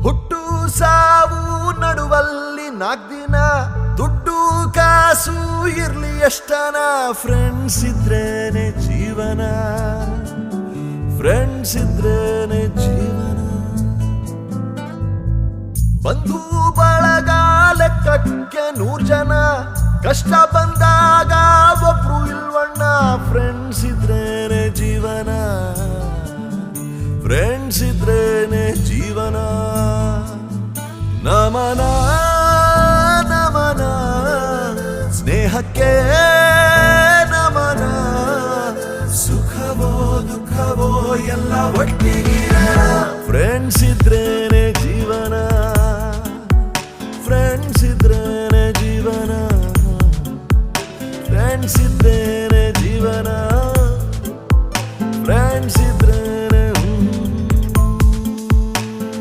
ಹುಟ್ಟು ಸಾವು ನಡುವಲ್ಲಿ 4 ದಿನ, ದುಡ್ಡು ಕಾಸು ಇರ್ಲಿ ಎಷ್ಟನ, ಫ್ರೆಂಡ್ಸ್ ಇದ್ರೇನೆ ಜೀವನ, ಫ್ರೆಂಡ್ಸ್ ಇದ್ರೇನೆ ಜೀವನ. ಬಂಧು ಬಳಗ ಲೆಕ್ಕಕ್ಕೆ 100 ಜನ, ಕಷ್ಟ ಬಂದಾಗ ಒಬ್ರು ಇಲ್ವಣ್ಣ, ಫ್ರೆಂಡ್ಸ್ ಇದ್ರೇನೆ ಜೀವನ, ಫ್ರೆಂಡ್ಸ್ ಇದ್ರೇನೆ ಜೀವನ. ನಮನ ನಮನ ಸ್ನೇಹಕ್ಕೆ ನಮನ, ಸುಖವೋ ದುಃಖವೋ ಎಲ್ಲ ಒಟ್ಟಿಗಿರೋಣ, ಫ್ರೆಂಡ್ಸ್ ಇದ್ರೇನೆ